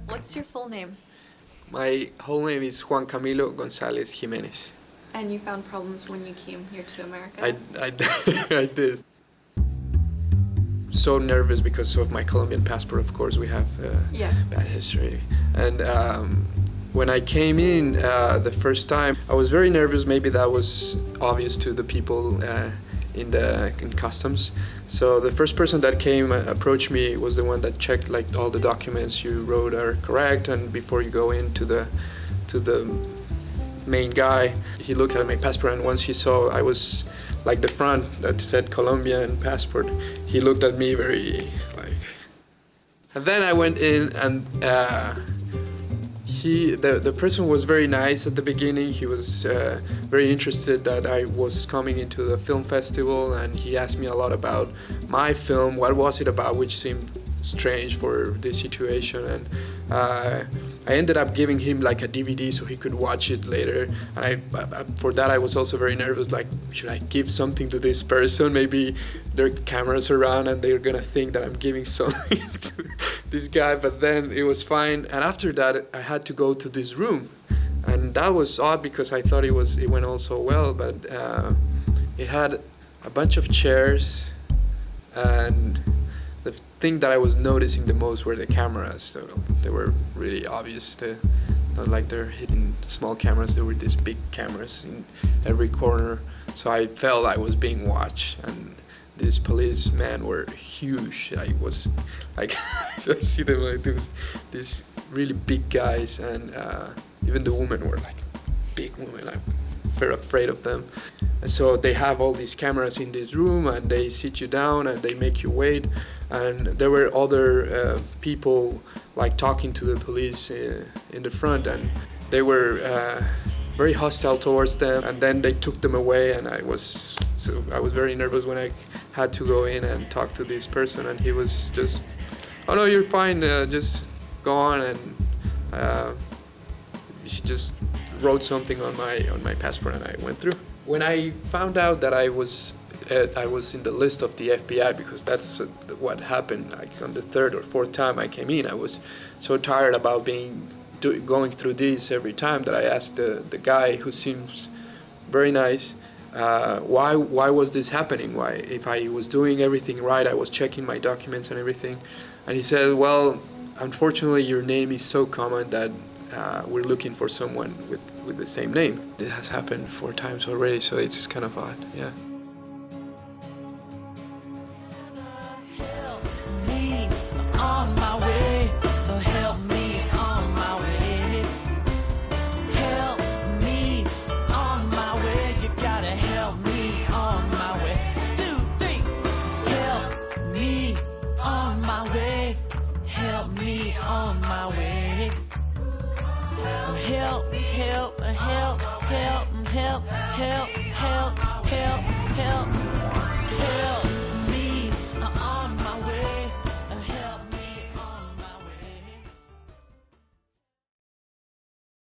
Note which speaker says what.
Speaker 1: What's your full name?
Speaker 2: My whole name is Juan Camilo Gonzalez Jimenez.
Speaker 1: And you found problems when you came here to America?
Speaker 2: I did. So nervous because of my Colombian passport, of course, we have bad history. And when I came in the first time, I was very nervous. Maybe that was obvious to the people in customs. So the first person that came approached me was the one that checked like all the documents you wrote are correct, and before you go into the main guy, he looked at my passport, and once he saw I was like the front that said Colombian passport, he looked at me very like. And then I went in, and the person was very nice at the beginning. He was very interested that I was coming into the film festival, and he asked me a lot about my film, what was it about, which seemed strange for this situation. And I ended up giving him like a DVD so he could watch it later. And for that I was also very nervous, like, should I give something to this person? Maybe there are cameras around and they're gonna think that I'm giving something to this guy, but then it was fine. And after that I had to go to this room, and that was odd because I thought it went all so well, but it had a bunch of chairs, and the thing that I was noticing the most were the cameras. So they were really obvious. Not like they're hidden small cameras. There were these big cameras in every corner. So I felt I was being watched, and these policemen were huge. I was like, I see them like these really big guys, and even the women were like big women. I'm very afraid of them. And so they have all these cameras in this room, and they sit you down and they make you wait. And there were other people like talking to the police in the front, and they were very hostile towards them. And then they took them away, and I was very nervous when I had to go in and talk to this person, and he was just, oh no, you're fine, just go on. And he just wrote something on my passport, and I went through. When I found out that I was in the list of the FBI, because that's what happened, like on the third or fourth time I came in, I was so tired about going through this every time that I asked the guy, who seems very nice, why was this happening? Why, if I was doing everything right, I was checking my documents and everything. And he said, well, unfortunately your name is so common that we're looking for someone with the same name. This has happened 4 times already, so it's kind of odd, yeah.
Speaker 3: Help